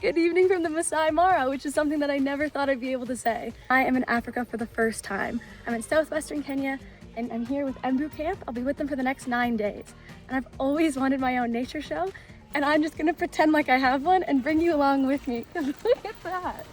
Good evening from the Masai Mara, which is something that I never thought I'd be able to say. I am in Africa for the first time. I'm in southwestern Kenya and I'm here with Emboo camp. I'll be with them for the next 9 days. And I've always wanted my own nature show, and I'm just gonna pretend like I have one and bring you along with me. Look at that.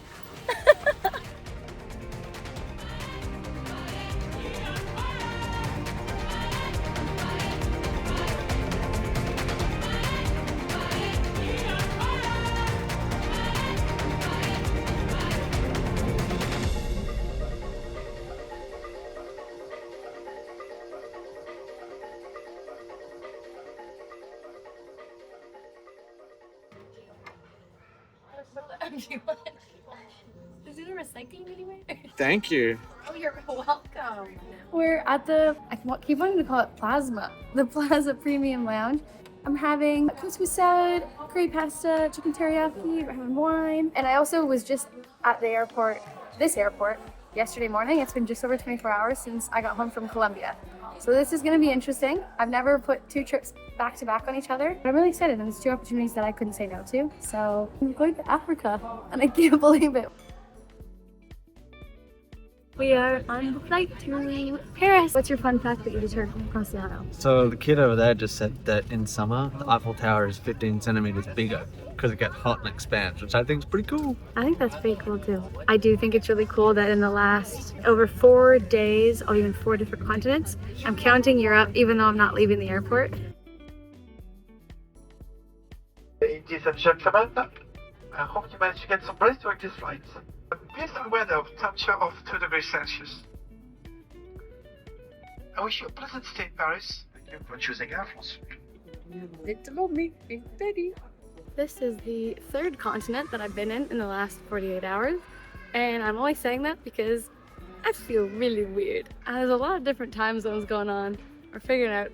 Is it a recycling anyway? Thank you. Oh, you're welcome. We're at the, I keep wanting to call it Plasma, the Plaza Premium Lounge. I'm having couscous salad, curry pasta, chicken teriyaki, we're having wine. And I also was just at the airport, this airport, yesterday morning. It's been just over 24 hours since I got home from Colombia. So this is gonna be interesting. I've never put 2 trips back to back on each other, but I'm really excited, and there's 2 opportunities that I couldn't say no to. So I'm going to Africa, and I can't believe it. We are on the flight to Paris. What's your fun fact that you just heard from across the aisle? So the kid over there just said that in summer, the Eiffel Tower is 15 centimeters bigger because it gets hot and expands, which I think is pretty cool. I think that's pretty cool too. I do think it's really cool that in the last over 4 days, or even 4 different continents, I'm counting Europe even though I'm not leaving the airport. Ladies and gentlemen, I hope you managed to get some rest during this flight. Based on weather, temperature of 2 degrees Celsius. I wish you a pleasant stay in Paris. Thank you for choosing Air France. This is the 3rd continent that I've been in the last 48 hours. And I'm only saying that because I feel really weird. There's a lot of different time zones going on. We're figuring out.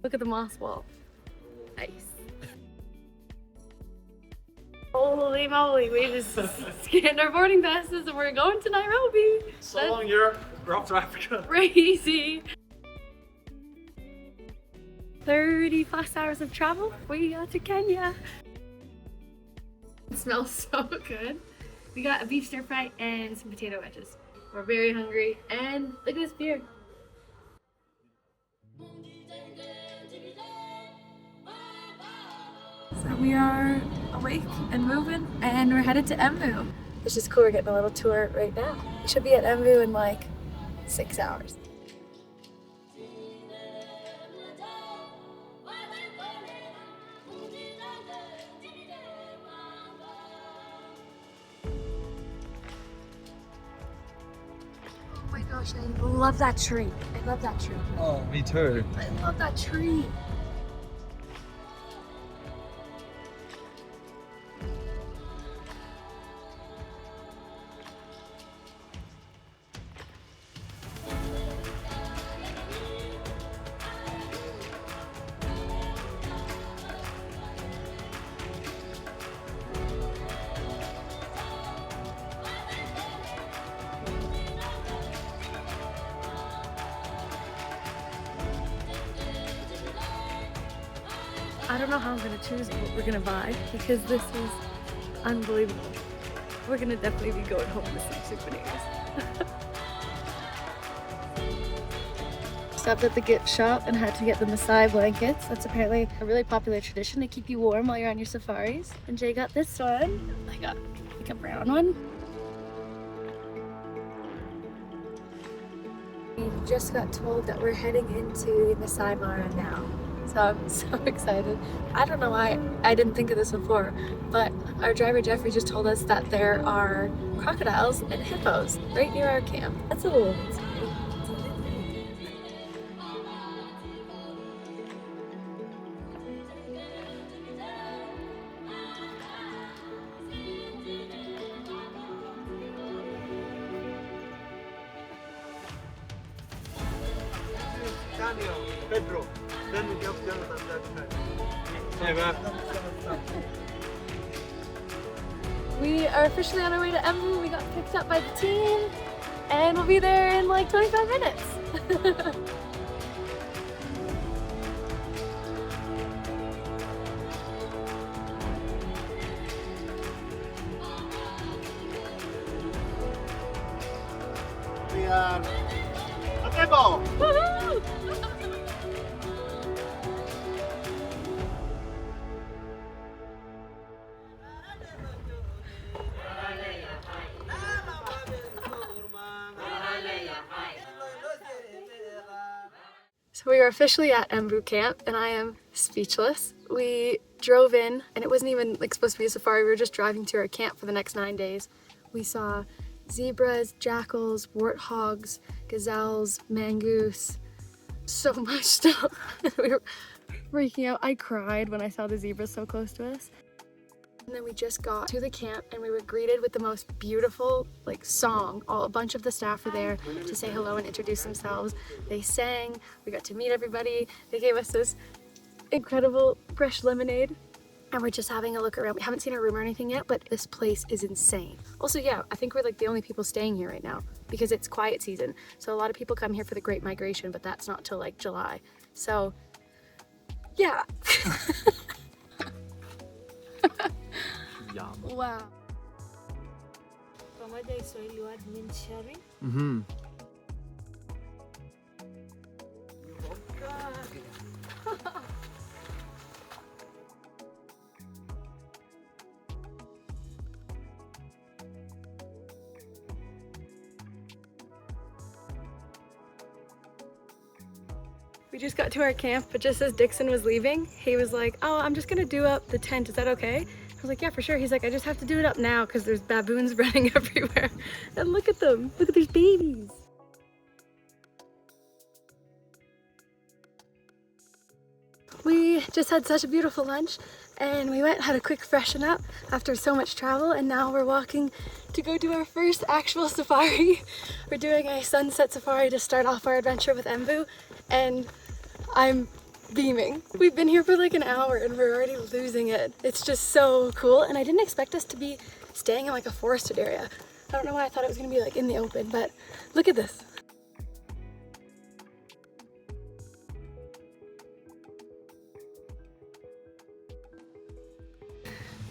Look at the moss wall. Nice. Holy moly, we just scanned our boarding passes and we're going to Nairobi. So long, Europe. We're off to Africa. Crazy. 30 plus hours of travel. We got to Kenya. It smells so good. We got a beef stir fry and some potato wedges. We're very hungry, and look at this beer. So we are awake and moving, and we're headed to Emboo. It's just cool, we're getting a little tour right now. We should be at Emboo in like 6 hours. Oh my gosh, I love that tree. I love that tree. Oh, me too. I love that tree. I don't know how I'm gonna choose what we're gonna buy because this is unbelievable. We're gonna definitely be going home with some souvenirs. Stopped at the gift shop and had to get the Masai blankets. That's apparently a really popular tradition to keep you warm while you're on your safaris. And Jay got this one. I got like a brown one. We just got told that we're heading into the Masai Mara now. So I'm so excited. I don't know why I didn't think of this before, but our driver Jeffrey just told us that there are crocodiles and hippos right near our camp. That's a little Daniel, Pedro, then we go to the other side. Hey, man. We are officially on our way to Emboo. We got picked up by the team and we'll be there in like 25 minutes. Yan. Emboo! So we are officially at Emboo camp and I am speechless. We drove in and it wasn't even like supposed to be a safari, we were just driving to our camp for the next 9 days. We saw zebras, jackals, warthogs, gazelles, mongoose, so much stuff. We were freaking out. I cried when I saw the zebras so close to us. And then we just got to the camp and we were greeted with the most beautiful song. A bunch of the staff were there to say hello and introduce themselves. They sang, we got to meet everybody. They gave us this incredible fresh lemonade and we're just having a look around. We haven't seen our room or anything yet, but this place is insane. Also, yeah, I think we're the only people staying here right now because it's quiet season. So a lot of people come here for the Great Migration, but that's not till July. So, yeah. Yum. Wow. Pamoja Kiswahili word means sharing. Mm-hmm. We just got to our camp, but just as Dixon was leaving, he was like, oh, I'm just gonna do up the tent, is that okay? I was like, yeah, for sure. He's like, I just have to do it up now because there's baboons running everywhere. And look at them, look at these babies. We just had such a beautiful lunch and we had a quick freshen up after so much travel, and now we're walking to go do our first actual safari. We're doing a sunset safari to start off our adventure with Emboo, and I'm beaming. We've been here for an hour and we're already losing it. It's just so cool, and I didn't expect us to be staying in a forested area. I don't know why I thought it was gonna be in the open, but look at this.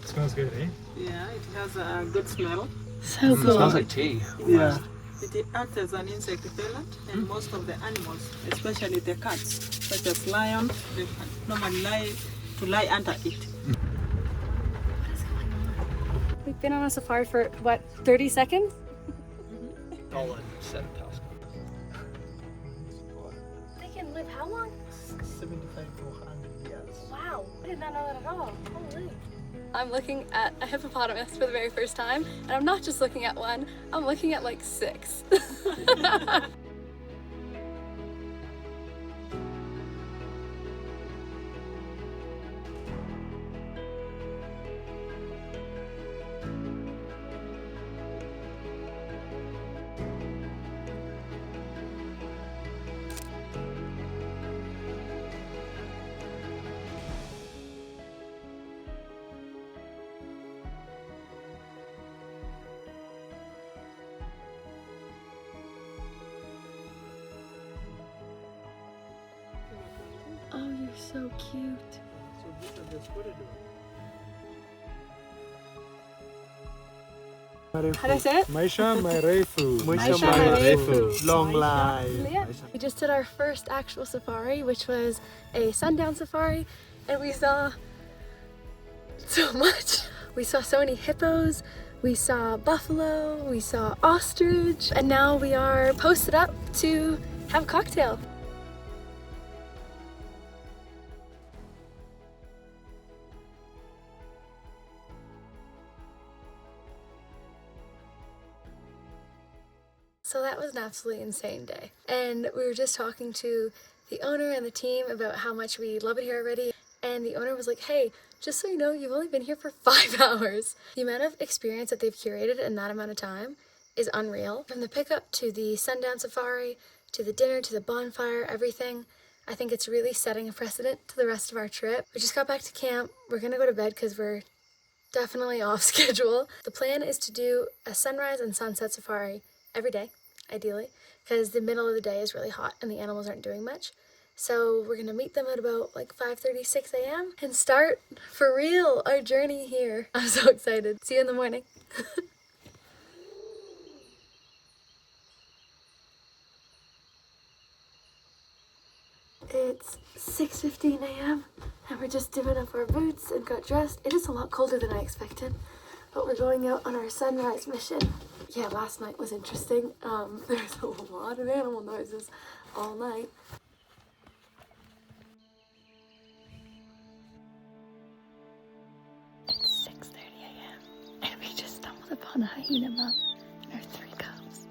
Smells good, eh? Yeah, it has a good smell. So It cool. smells like tea. Yeah. It acts as an insect repellent, and most of the animals, especially the cats, such as lions, they normally lie under it. We've been on a safari for what, 30 seconds? Dollar 7,000. They can live how long? 75 to 100 years. Wow, I did not know that at all. Holy. I'm looking at a hippopotamus for the very first time, and I'm not just looking at one, I'm looking at 6. Oh, you're so cute. So these are the spotted one. How do I say it? Maisha Marefu. Maisha Marefu. Long life. We just did our first actual safari, which was a sundown safari, and we saw so much. We saw so many hippos, we saw buffalo, we saw ostrich, and now we are posted up to have a cocktail. So that was an absolutely insane day. And we were just talking to the owner and the team about how much we love it here already. And the owner was like, hey, just so you know, you've only been here for 5 hours. The amount of experience that they've curated in that amount of time is unreal. From the pickup to the sundown safari, to the dinner, to the bonfire, everything. I think it's really setting a precedent to the rest of our trip. We just got back to camp. We're gonna go to bed because we're definitely off schedule. The plan is to do a sunrise and sunset safari every day, ideally, because the middle of the day is really hot and the animals aren't doing much. So we're gonna meet them at about 5:30, 6 a.m. and start for real our journey here. I'm so excited. See you in the morning. It's 6:15 a.m. and we're just doing up our boots and got dressed. It is a lot colder than I expected, but we're going out on our sunrise mission. Yeah, last night was interesting. There's a lot of animal noises all night. It's 6:30 a.m. and we just stumbled upon a hyena mom and her 3 cubs.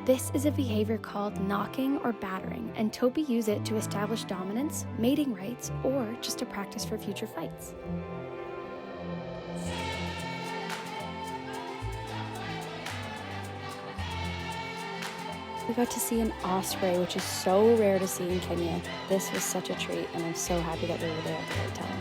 This is a behavior called knocking or battering, and Topi use it to establish dominance, mating rights, or just to practice for future fights. We got to see an osprey, which is so rare to see in Kenya. This was such a treat, and I'm so happy that we were there at the right time.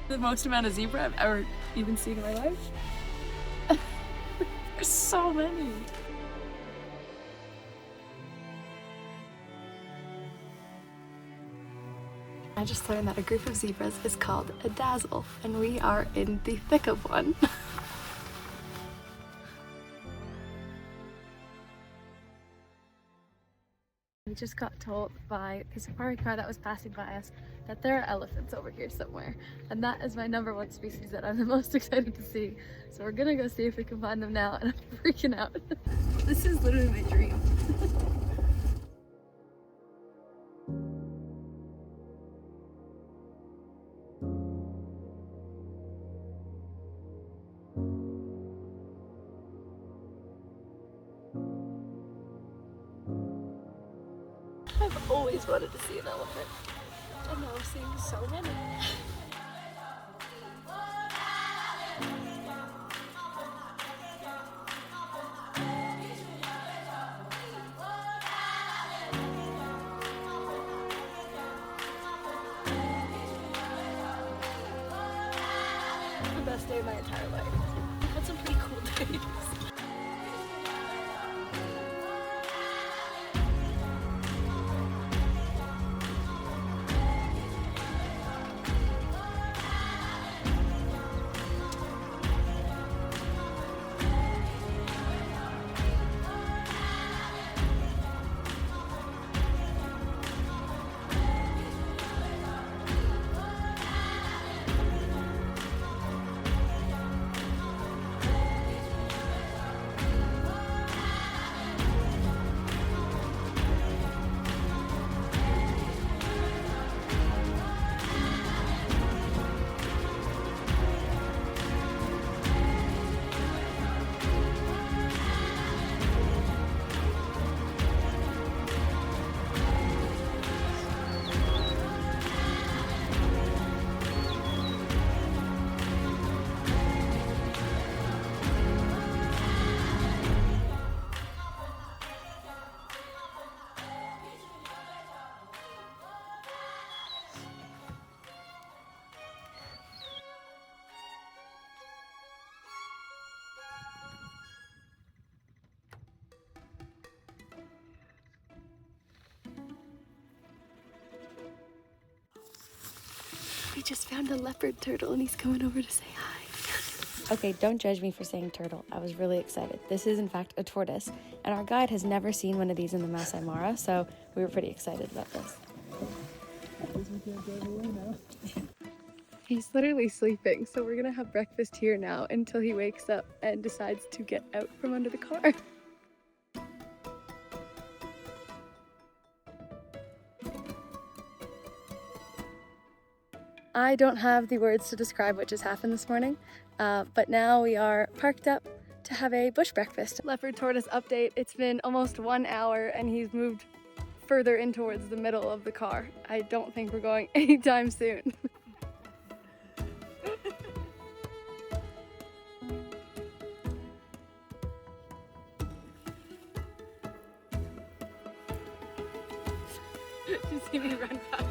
The most amount of zebra I've ever even seen in my life. There's so many. I just learned that a group of zebras is called a dazzle, and we are in the thick of one. We just got told by the safari car that was passing by us that there are elephants over here somewhere, and that is my #1 species that I'm the most excited to see. So we're gonna go see if we can find them now, and I'm freaking out. This is literally my dream. I've always wanted to see an elephant, and now I'm seeing so many. The best day of my entire life. I've had some pretty cool days. We just found a leopard turtle and he's coming over to say hi. Okay, don't judge me for saying turtle. I was really excited. This is in fact a tortoise, and our guide has never seen one of these in the Masai Mara, so we were pretty excited about this. He's literally sleeping, so we're gonna have breakfast here now until he wakes up and decides to get out from under the car. I don't have the words to describe what just happened this morning, but now we are parked up to have a bush breakfast. Leopard tortoise update. It's been almost 1 hour and he's moved further in towards the middle of the car. I don't think we're going anytime soon. Did you see me run past?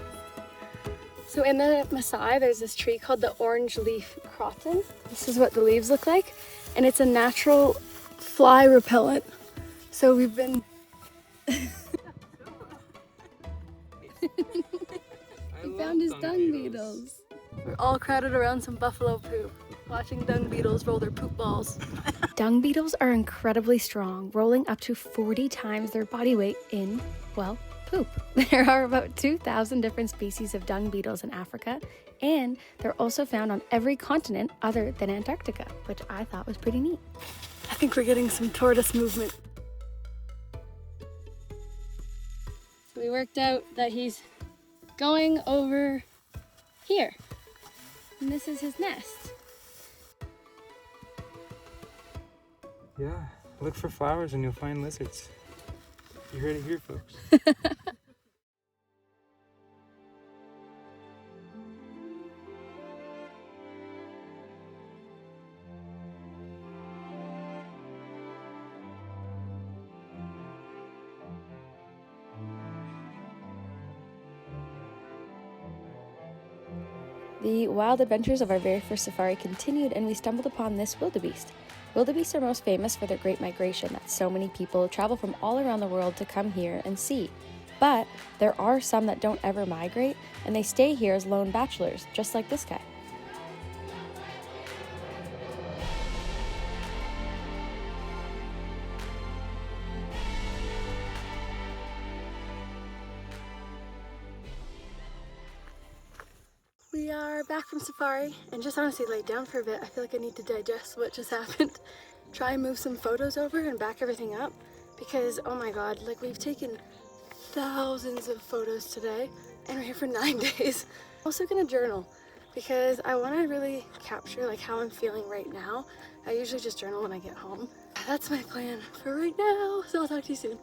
So in the Masai, there's this tree called the orange leaf croton. This is what the leaves look like. And it's a natural fly repellent. So we've been... He found his dung beetles. We're all crowded around some buffalo poop, watching dung beetles roll their poop balls. Dung beetles are incredibly strong, rolling up to 40 times their body weight in, well, poop. There are about 2,000 different species of dung beetles in Africa, and they're also found on every continent other than Antarctica, which I thought was pretty neat. I think we're getting some tortoise movement. So we worked out that he's going over here, and this is his nest. Yeah, look for flowers and you'll find lizards. You heard it here, folks. The wild adventures of our very first safari continued, and we stumbled upon this wildebeest. Wildebeests are most famous for their great migration that so many people travel from all around the world to come here and see. But there are some that don't ever migrate, and they stay here as lone bachelors, just like this guy. We are back from safari and just honestly laid down for a bit. I feel like I need to digest what just happened. Try and move some photos over and back everything up because, oh my god, like we've taken thousands of photos today and we're here for 9 days. I'm also gonna journal because I want to really capture like how I'm feeling right now. I usually just journal when I get home. That's my plan for right now, so I'll talk to you soon.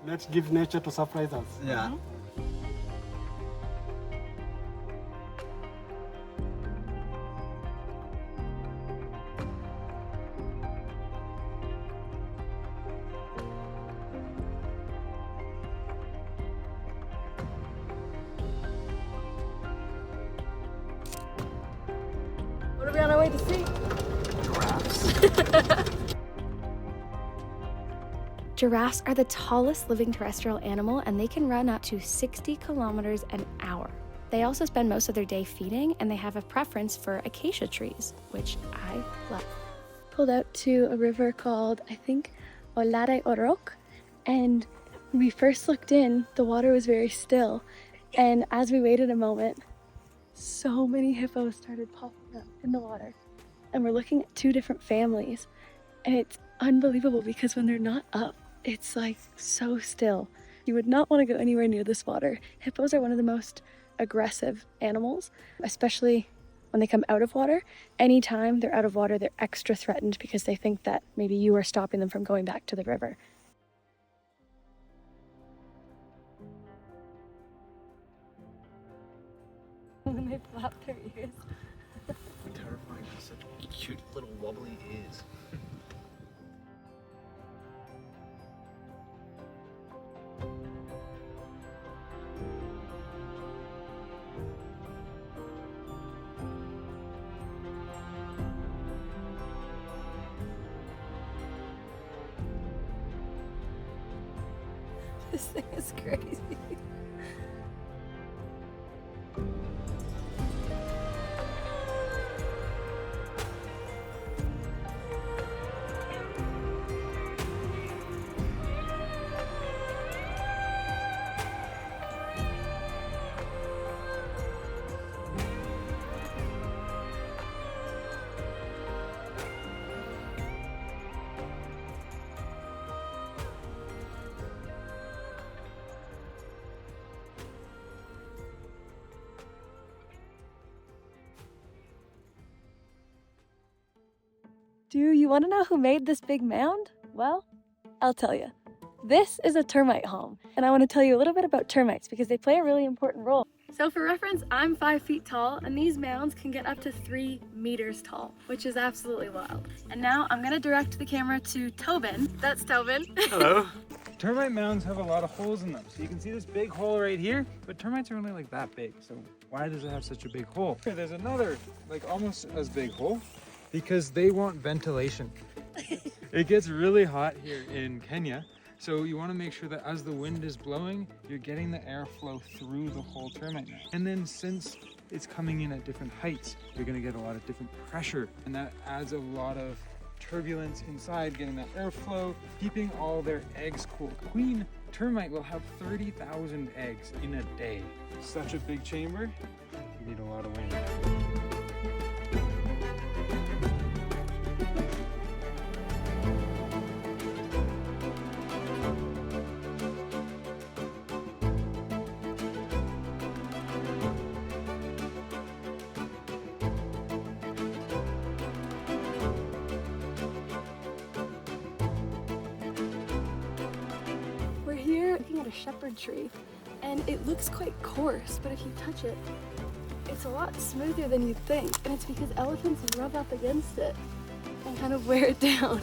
Let's give nature to surprise us. Yeah. What are we on our way to see? Giraffes. Giraffes are the tallest living terrestrial animal, and they can run up to 60 kilometers an hour. They also spend most of their day feeding, and they have a preference for acacia trees, which I love. Pulled out to a river called, I think, Olare Orok, and when we first looked in, the water was very still, and as we waited a moment, so many hippos started popping up in the water. And we're looking at 2 different families, and it's unbelievable because when they're not up, it's like so still. You would not want to go anywhere near this water. Hippos are one of the most aggressive animals, especially when they come out of water. Anytime they're out of water, they're extra threatened because they think that maybe you are stopping them from going back to the river. When they flap their ears. Terrifying. Such cute little wobbly ears. This thing is crazy. Do you want to know who made this big mound? Well, I'll tell you. This is a termite home, and I want to tell you a little bit about termites because they play a really important role. So for reference, I'm 5 feet tall, and these mounds can get up to 3 meters tall, which is absolutely wild. And now I'm gonna direct the camera to Tobin. That's Tobin. Hello. Termite mounds have a lot of holes in them. So you can see this big hole right here, but termites are only like that big. So why does it have such a big hole? There's another, like almost as big hole, because they want ventilation. It gets really hot here in Kenya. So you want to make sure that as the wind is blowing, you're getting the airflow through the whole termite mound. And then since it's coming in at different heights, you're going to get a lot of different pressure, and that adds a lot of turbulence inside, getting that airflow, keeping all their eggs cool. Queen termite will have 30,000 eggs in a day. Such a big chamber, you need a lot of wind. We're here looking at a shepherd tree, and it looks quite coarse, but if you touch it, it's a lot smoother than you'd think, and it's because elephants rub up against it and kind of wear it down.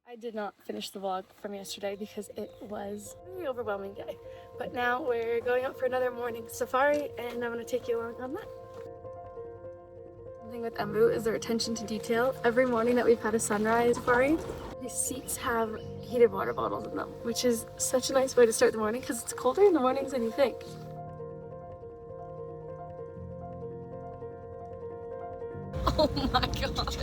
I did not finish the vlog from yesterday because it was a very overwhelming day. But now we're going out for another morning safari, and I'm going to take you along on that. The thing with Emboo is their attention to detail. Every morning that we've had a sunrise safari, these seats have heated water bottles in them, which is such a nice way to start the morning because it's colder in the mornings than you think. Oh my gosh.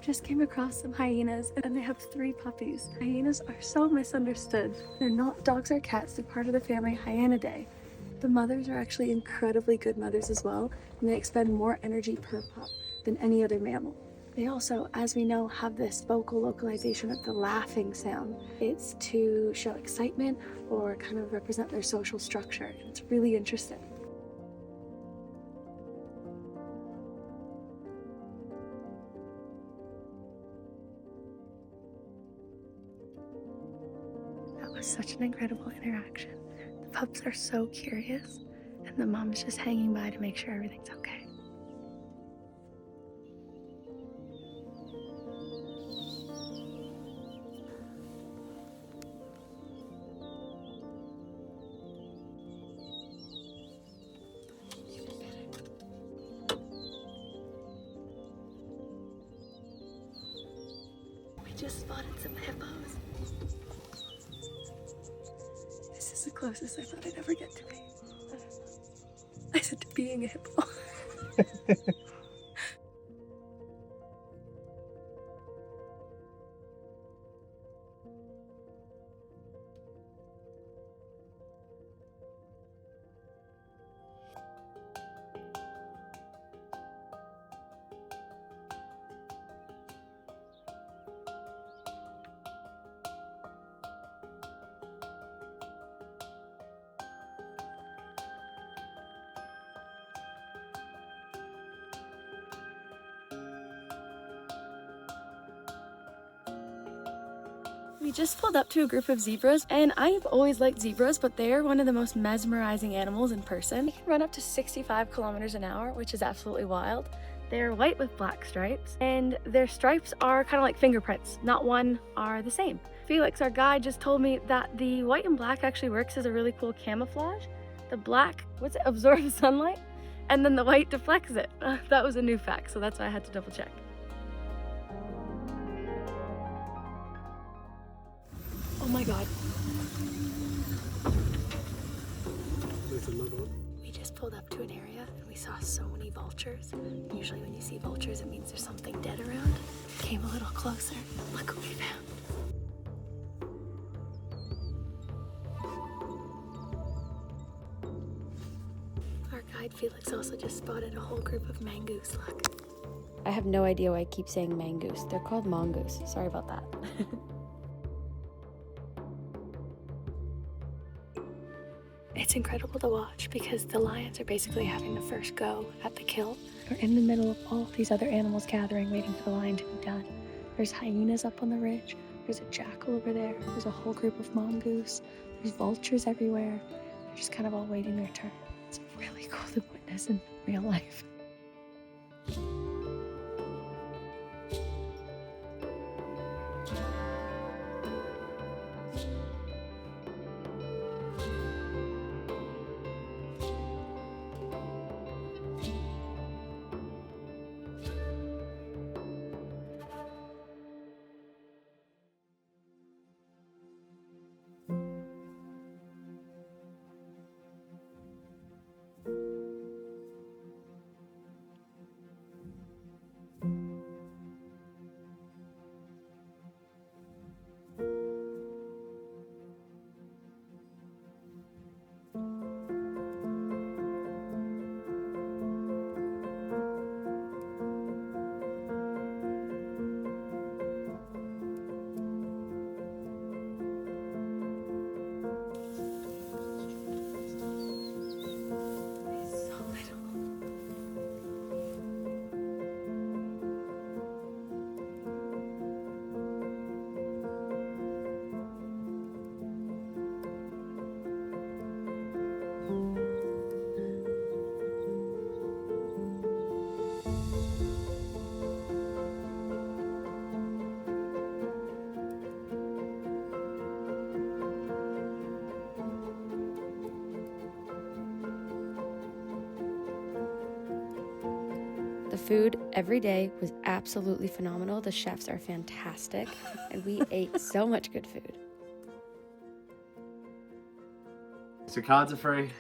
Just came across some hyenas, and they have 3 puppies. Hyenas are so misunderstood. They're not dogs or cats, they're part of the family Hyenidae. The mothers are actually incredibly good mothers as well, and they expend more energy per pup than any other mammal. They also, as we know, have this vocal localization of the laughing sound. It's to show excitement or kind of represent their social structure. It's really interesting. Such an incredible interaction. The pups are so curious, and the mom is just hanging by to make sure everything's okay. We just spotted some hippos. This is the closest I thought I'd ever get to be. I said to being a hippo. We just pulled up to a group of zebras, and I've always liked zebras, but they're one of the most mesmerizing animals in person. They can run up to 65 kilometers an hour, which is absolutely wild. They're white with black stripes, and their stripes are kind of like fingerprints. Not one are the same. Felix, our guide, just told me that the white and black actually works as a really cool camouflage. The black, absorbs sunlight, and then the white deflects it. That was a new fact, so that's why I had to double check. Oh my god. There's another one. We just pulled up to an area and we saw so many vultures. Usually when you see vultures, it means there's something dead around. Came a little closer. Look what we found. Our outside, Felix also just spotted a whole group of mangoose. Look. I have no idea why I keep saying mangoose. They're called mongoose. Sorry about that. It's incredible to watch because the lions are basically having the first go at the kill. We're in the middle of all these other animals gathering, waiting for the lion to be done. There's hyenas up on the ridge. There's a jackal over there. There's a whole group of mongoose. There's vultures everywhere. They're just kind of all waiting their turn. It's really cool to witness in real life. The food every day was absolutely phenomenal. The chefs are fantastic, and we ate so much good food. So cards are free.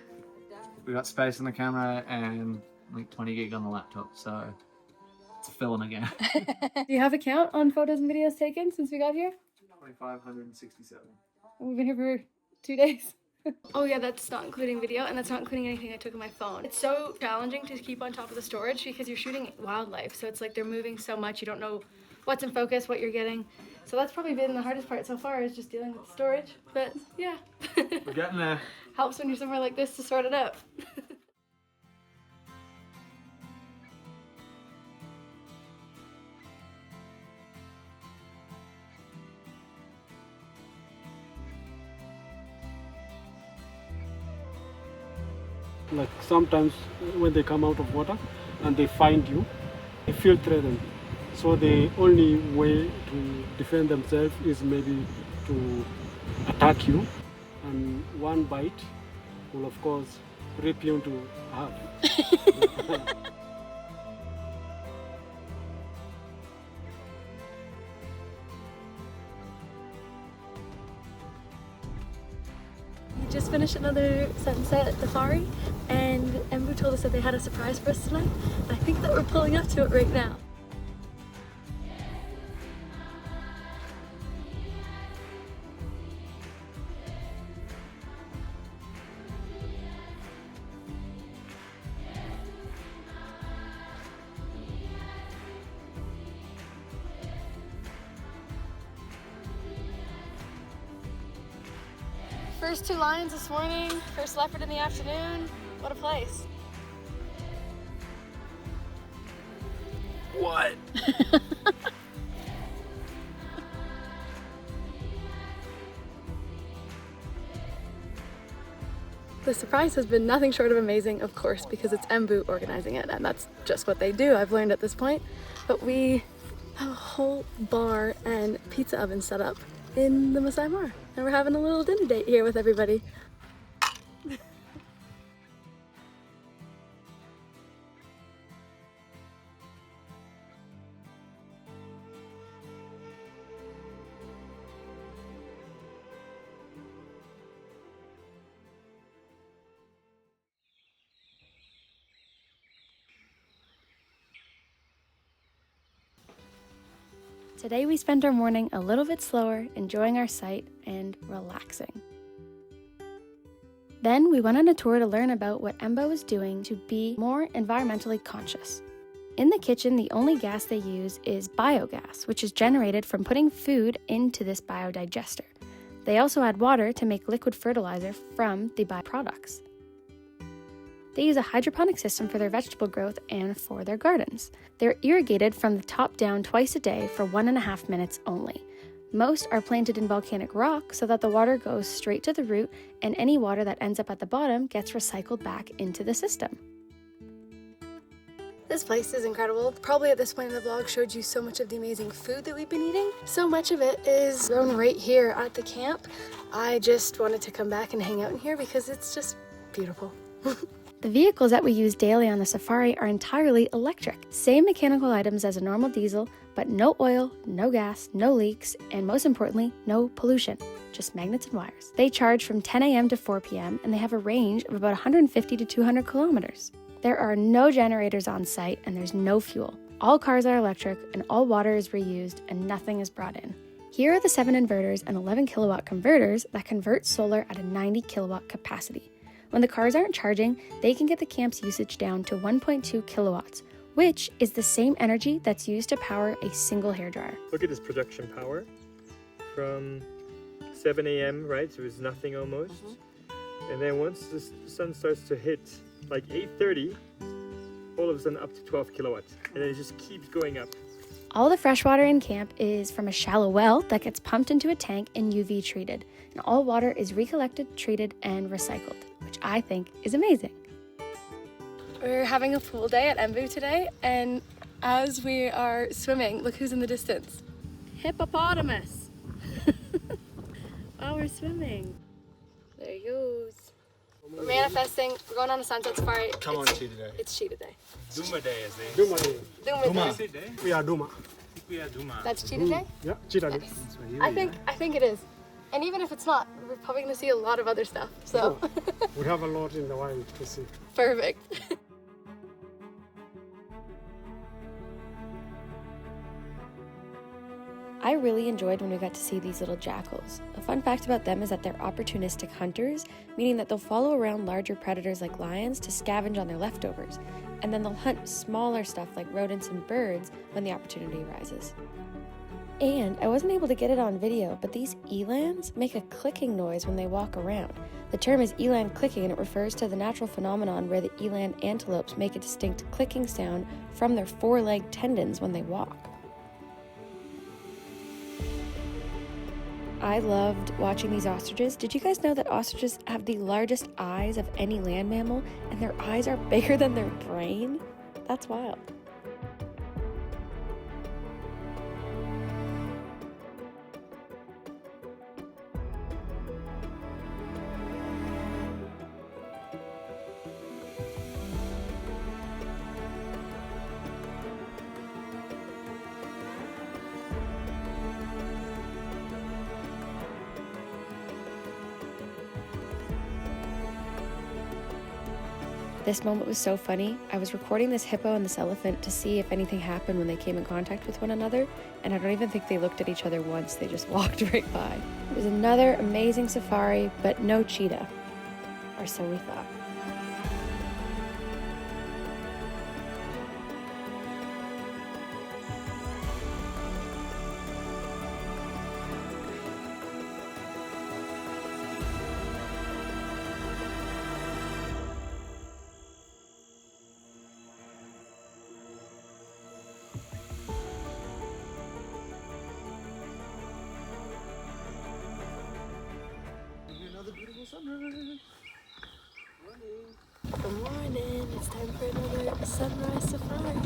We got space on the camera and like 20 gig on the laptop, so it's filling again. Do you have a count on photos and videos taken since we got here? 2,567. We've been here for 2 days. Oh yeah, that's not including video, and that's not including anything I took on my phone. It's so challenging to keep on top of the storage because you're shooting wildlife, so it's like they're moving so much, you don't know what's in focus, what you're getting. So that's probably been the hardest part so far, is just dealing with storage. But yeah. We're getting there. Helps when you're somewhere like this to sort it out. Like sometimes when they come out of water and they find you, they feel threatened. So the only way to defend themselves is maybe to attack you, and one bite will of course rip you into half. We just finished another sunset safari, and Emboo told us that they had a surprise for us tonight. And I think that we're pulling up to it right now. First 2 lions this morning, first leopard in the afternoon. What a place. What? The surprise has been nothing short of amazing, of course, because it's Emboo organizing it, and that's just what they do, I've learned at this point. But we have a whole bar and pizza oven set up in the Masai Mara, and we're having a little dinner date here with everybody. Today we spent our morning a little bit slower, enjoying our sight and relaxing. Then we went on a tour to learn about what Emboo is doing to be more environmentally conscious. In the kitchen, the only gas they use is biogas, which is generated from putting food into this biodigester. They also add water to make liquid fertilizer from the byproducts. They use a hydroponic system for their vegetable growth and for their gardens. They're irrigated from the top down twice a day for 1.5 minutes only. Most are planted in volcanic rock so that the water goes straight to the root, and any water that ends up at the bottom gets recycled back into the system. This place is incredible. Probably at this point in the vlog showed you so much of the amazing food that we've been eating. So much of it is grown right here at the camp. I just wanted to come back and hang out in here because it's just beautiful. The vehicles that we use daily on the safari are entirely electric. Same mechanical items as a normal diesel, but no oil, no gas, no leaks, and most importantly, no pollution. Just magnets and wires. They charge from 10 a.m. to 4 p.m. and they have a range of about 150 to 200 kilometers. There are no generators on site and there's no fuel. All cars are electric and all water is reused and nothing is brought in. Here are the 7 inverters and 11 kilowatt converters that convert solar at a 90 kilowatt capacity. When the cars aren't charging, they can get the camp's usage down to 1.2 kilowatts, which is the same energy that's used to power a single hairdryer. Look at this production power from 7 a.m., right? So it's nothing almost. And then once the sun starts to hit like 8:30, all of a sudden up to 12 kilowatts. And then it just keeps going up. All the fresh water in camp is from a shallow well that gets pumped into a tank and UV treated. And all water is recollected, treated, and recycled, which I think is amazing. We're having a pool day at Emboo today, and as we are swimming, look who's in the distance. Hippopotamus! While we're swimming. There he goes. We're manifesting, we're going on a sunset safari. Come on, Cheetah Day. It's Cheetah Day. Duma day, as they Duma day. Duma Day. day. We are Duma. We are Duma. That's Cheetah Day? Yeah, Cheetah day. Nice. I think it is. And even if it's not, we're probably gonna see a lot of other stuff, so. We have a lot in the wild to see. Perfect. I really enjoyed when we got to see these little jackals. A fun fact about them is that they're opportunistic hunters, meaning that they'll follow around larger predators like lions to scavenge on their leftovers, and then they'll hunt smaller stuff like rodents and birds when the opportunity arises. And I wasn't able to get it on video, but these elands make a clicking noise when they walk around. The term is eland clicking, and it refers to the natural phenomenon where the eland antelopes make a distinct clicking sound from their four-leg tendons when they walk. I loved watching these ostriches. Did you guys know that ostriches have the largest eyes of any land mammal, and their eyes are bigger than their brain? That's wild. This moment was so funny. I was recording this hippo and this elephant to see if anything happened when they came in contact with one another, and I don't even think they looked at each other once. They just walked right by. It was another amazing safari, but no cheetah. Or so we thought. Good morning, it's time for another sunrise safari.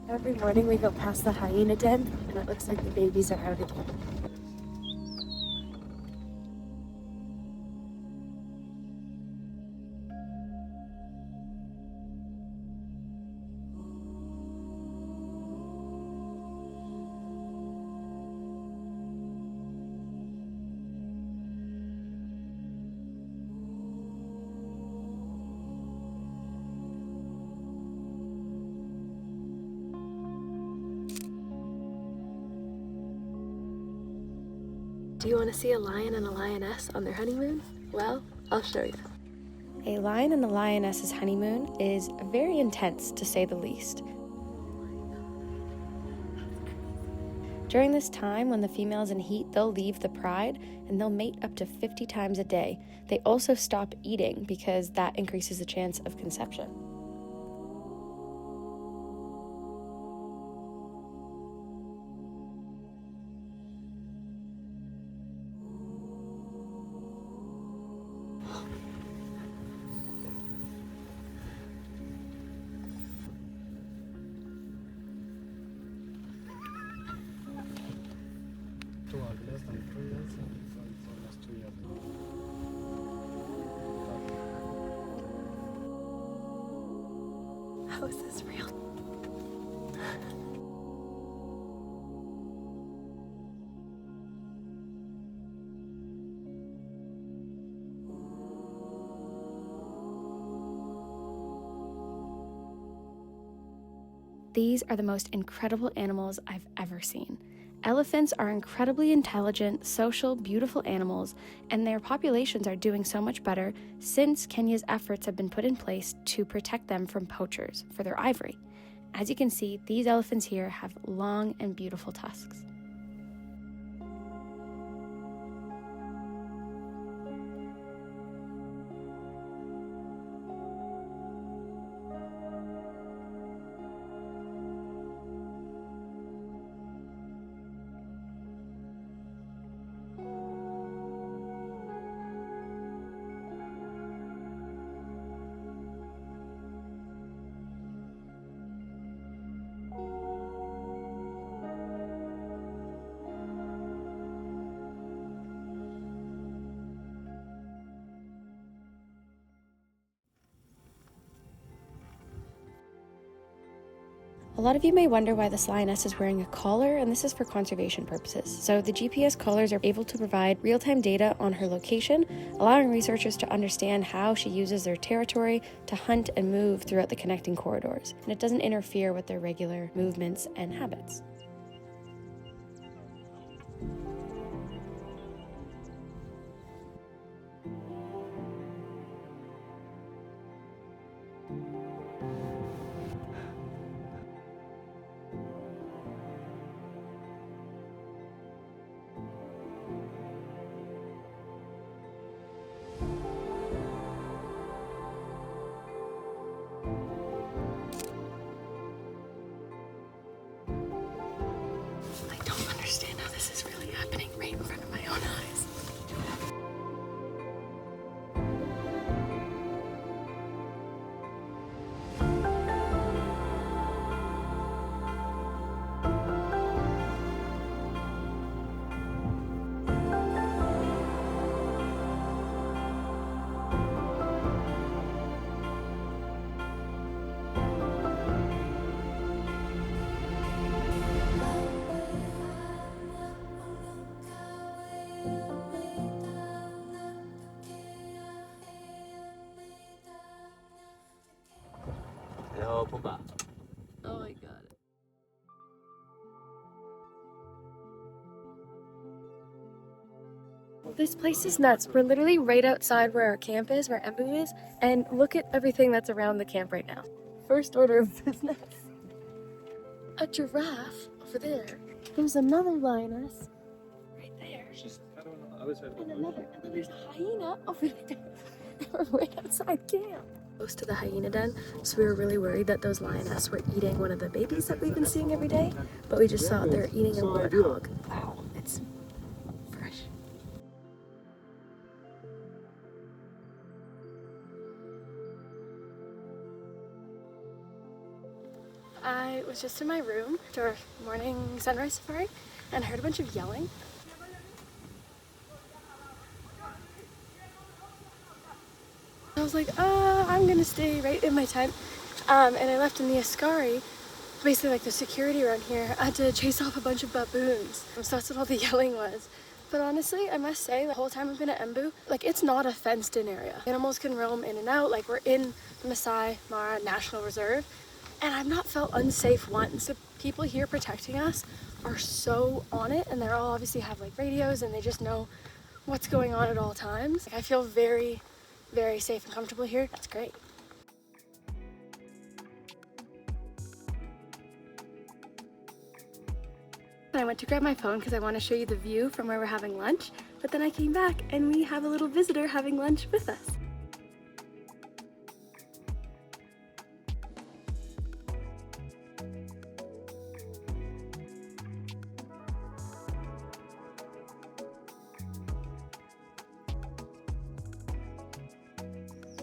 Every morning we go past the hyena den and it looks like the babies are out again. Do you want to see a lion and a lioness on their honeymoon? Well, I'll show you. A lion and a lioness's honeymoon is very intense, to say the least. During this time, when the female's in heat, they'll leave the pride and they'll mate up to 50 times a day. They also stop eating because that increases the chance of conception. Less than 2 years, so it's almost 2 years. How is this real? These are the most incredible animals I've ever seen. Elephants are incredibly intelligent, social, beautiful animals, and their populations are doing so much better since Kenya's efforts have been put in place to protect them from poachers for their ivory. As you can see, these elephants here have long and beautiful tusks. A lot of you may wonder why this lioness is wearing a collar, and this is for conservation purposes. So the GPS collars are able to provide real-time data on her location, allowing researchers to understand how she uses their territory to hunt and move throughout the connecting corridors. And it doesn't interfere with their regular movements and habits. I don't understand how this is really happening right in front of my own eyes. Oh my god. This place is nuts. We're literally right outside where our camp is, where Emboo is, and look at everything that's around the camp right now. First order of business. A giraffe over there. There's another lioness right there. I don't know. I was And another, and then there's a hyena over there. We're right outside camp. Close to the hyena den, so we were really worried that those lioness were eating one of the babies that we've been seeing every day, but we just saw they're eating a warthog. Wow, it's fresh. I was just in my room to our morning sunrise safari and heard a bunch of yelling. I was like, I'm gonna stay right in my tent. And I left in the Askari, basically like the security around here. I had to chase off a bunch of baboons. So that's what all the yelling was. But honestly, I must say, the whole time I've been at Emboo, like it's not a fenced in area. Animals can roam in and out, like we're in the Masai Mara National Reserve. And I've not felt unsafe once. The people here protecting us are so on it, and they're all obviously have like radios and they just know what's going on at all times. I feel very, very safe and comfortable here. That's great. I went to grab my phone because I want to show you the view from where we're having lunch, but then I came back and we have a little visitor having lunch with us.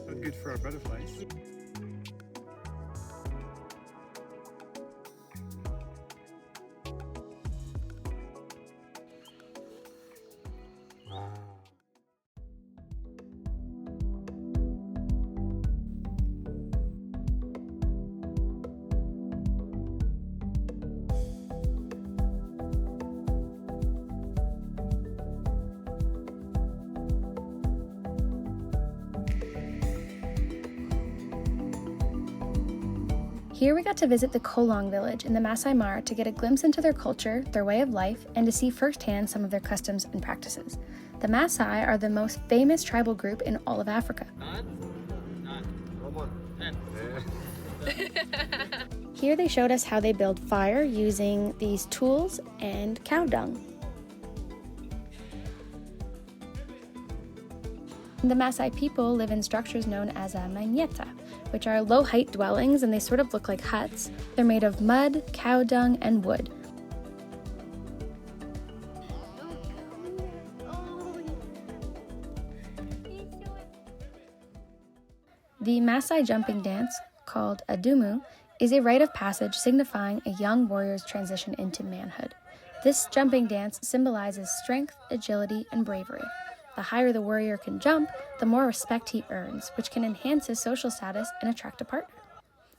Not good for our butterflies. Here we got to visit the Kolong village in the Masai Mara to get a glimpse into their culture, their way of life, and to see firsthand some of their customs and practices. The Masai are the most famous tribal group in all of Africa. Here they showed us how they build fire using these tools and cow dung. The Masai people live in structures known as a manyeta, which are low-height dwellings, and they sort of look like huts. They're made of mud, cow dung, and wood. The Masai jumping dance, called adumu, is a rite of passage signifying a young warrior's transition into manhood. This jumping dance symbolizes strength, agility, and bravery. The higher the warrior can jump, the more respect he earns, which can enhance his social status and attract a partner.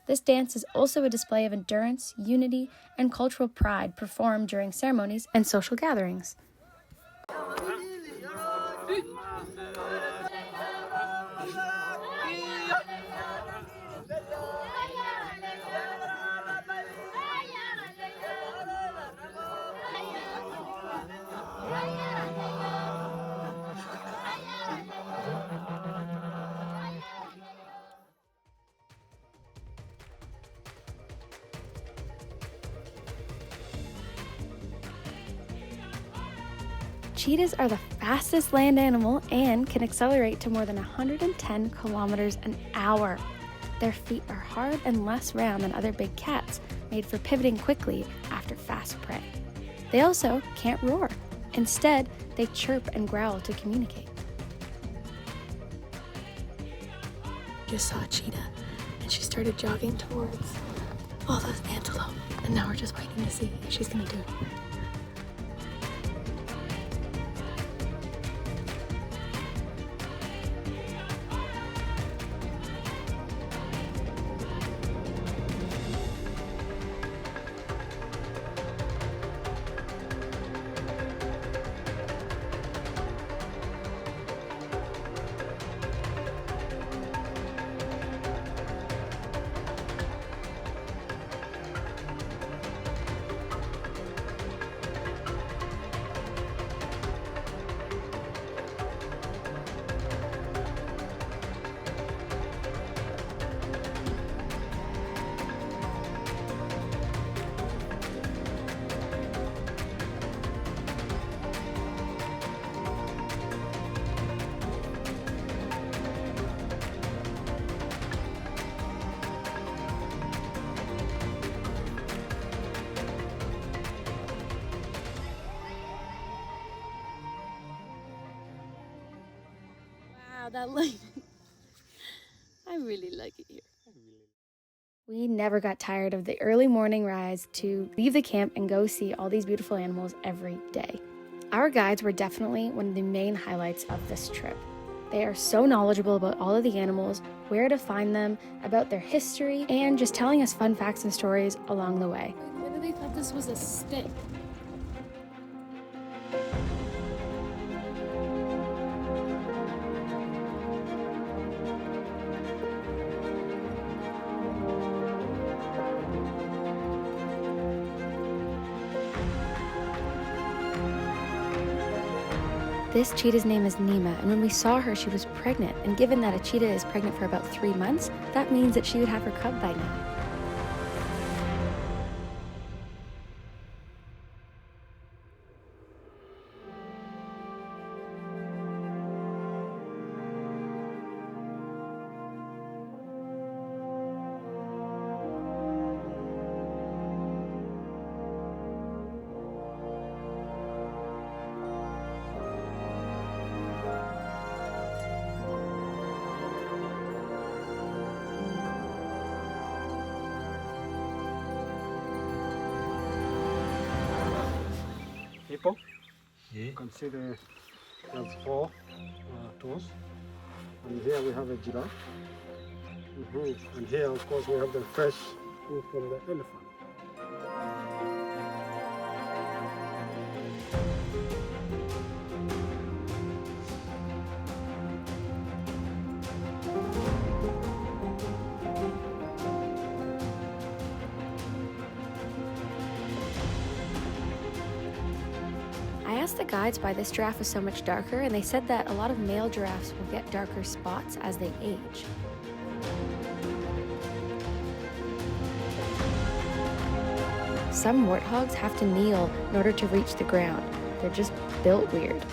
This dance is also a display of endurance, unity, and cultural pride performed during ceremonies and social gatherings. Cheetahs are the fastest land animal and can accelerate to more than 110 kilometers an hour. Their feet are hard and less round than other big cats, made for pivoting quickly after fast prey. They also can't roar. Instead, they chirp and growl to communicate. Just saw a cheetah, and she started jogging towards all those antelope, and now we're just waiting to see if she's gonna do it. That light. I really like it here. We never got tired of the early morning rise to leave the camp and go see all these beautiful animals every day. Our guides were definitely one of the main highlights of this trip. They are so knowledgeable about all of the animals, where to find them, about their history, and just telling us fun facts and stories along the way. I literally thought this was a stick. This cheetah's name is Nima, and when we saw her, she was pregnant. And given that a cheetah is pregnant for about 3 months, that means that she would have her cub by now. Hippo. Yeah. You can see the has 4 toes. And here we have a giraffe. And here, of course, we have the fresh food from the elephant. I asked the guides why this giraffe was so much darker, and they said that a lot of male giraffes will get darker spots as they age. Some warthogs have to kneel in order to reach the ground. They're just built weird.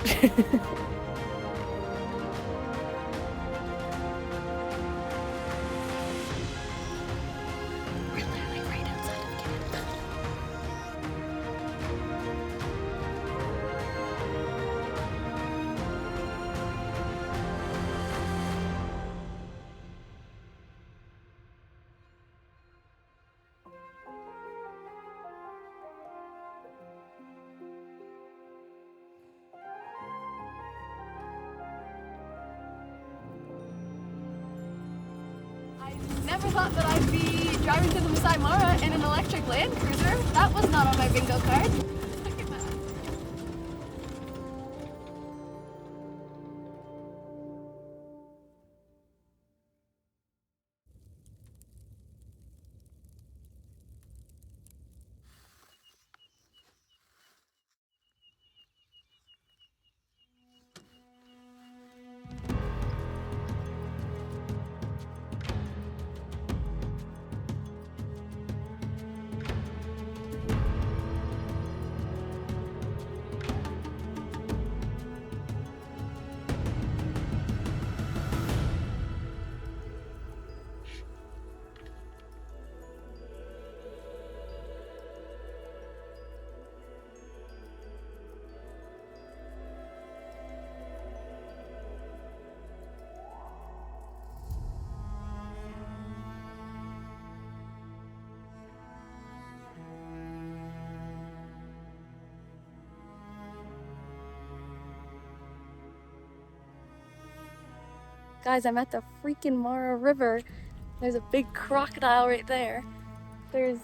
Never thought that I'd be driving to the Masai Mara in an electric Land Cruiser. That was not on my bingo card. Look at that. Guys, I'm at the freaking Mara River. There's a big crocodile right there. There's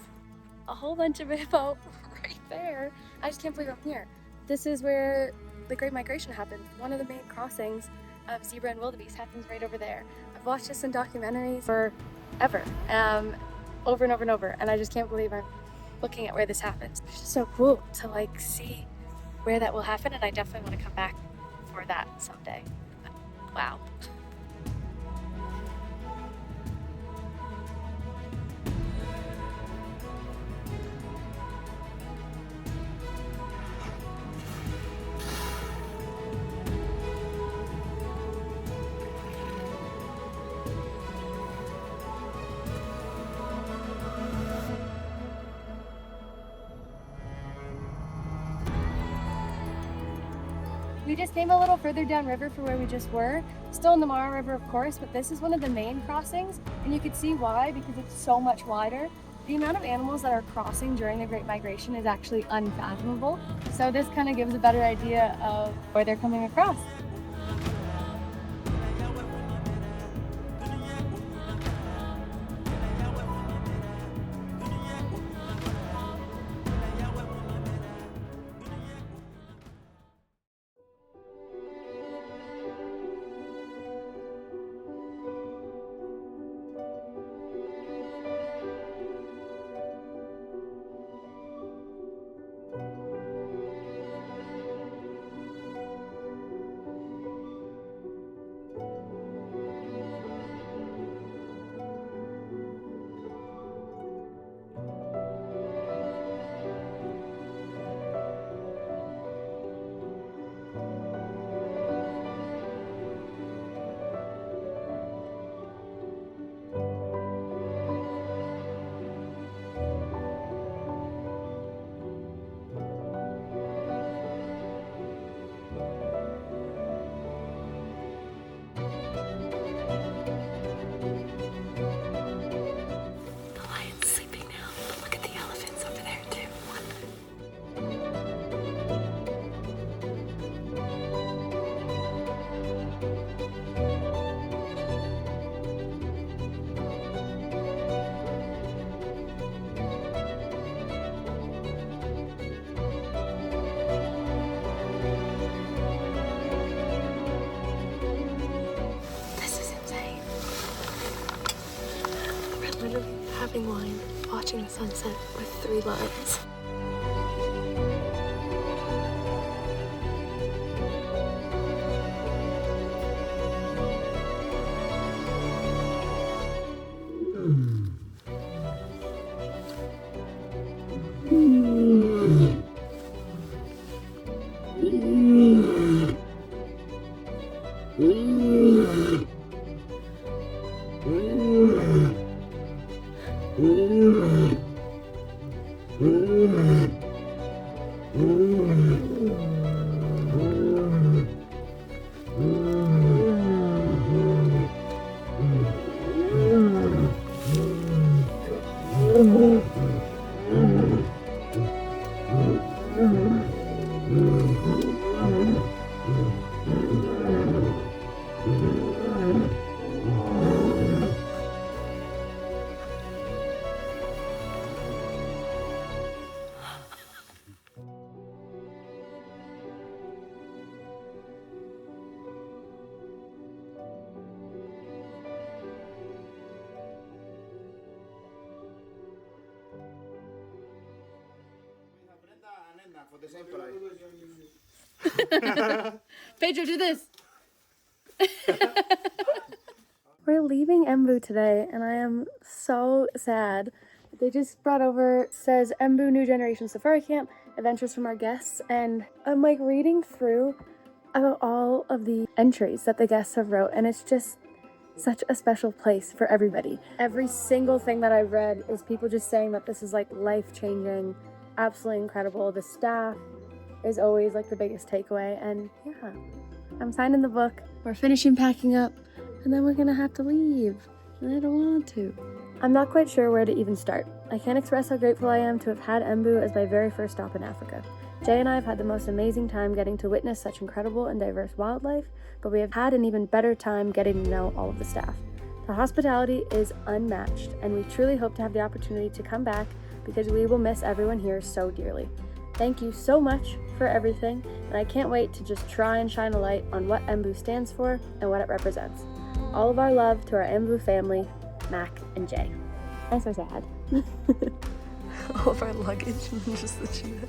a whole bunch of hippo right there. I just can't believe I'm here. This is where the Great Migration happens. One of the main crossings of zebra and wildebeest happens right over there. I've watched this in documentaries forever, over and over and over, and I just can't believe I'm looking at where this happens. It's just so cool to like see where that will happen, and I definitely want to come back for that someday. Wow. We just came a little further downriver for where we just were. Still in the Mara River, of course, but this is one of the main crossings, and you can see why, because it's so much wider. The amount of animals that are crossing during the Great Migration is actually unfathomable. So this kind of gives a better idea of where they're coming across. sunset with 3 lions. Pedro, do this! We're leaving Emboo today, and I am so sad. They just brought over, says Emboo New Generation Safari Camp, adventures from our guests, and I'm like reading through about all of the entries that the guests have wrote, and it's just such a special place for everybody. Every single thing that I've read is people just saying that this is like life-changing, absolutely incredible. The staff is always like the biggest takeaway, and yeah, I'm signing the book. We're finishing packing up, and then we're gonna have to leave, and I don't want to. I'm not quite sure where to even start. I can't express how grateful I am to have had Emboo as my very first stop in Africa. Jay and I have had the most amazing time getting to witness such incredible and diverse wildlife, but we have had an even better time getting to know all of the staff. The hospitality is unmatched, and we truly hope to have the opportunity to come back because we will miss everyone here so dearly. Thank you so much for everything, and I can't wait to just try and shine a light on what Emboo stands for and what it represents. All of our love to our Emboo family, Mac and Jay. I'm so sad. All of our luggage and just the cheetah.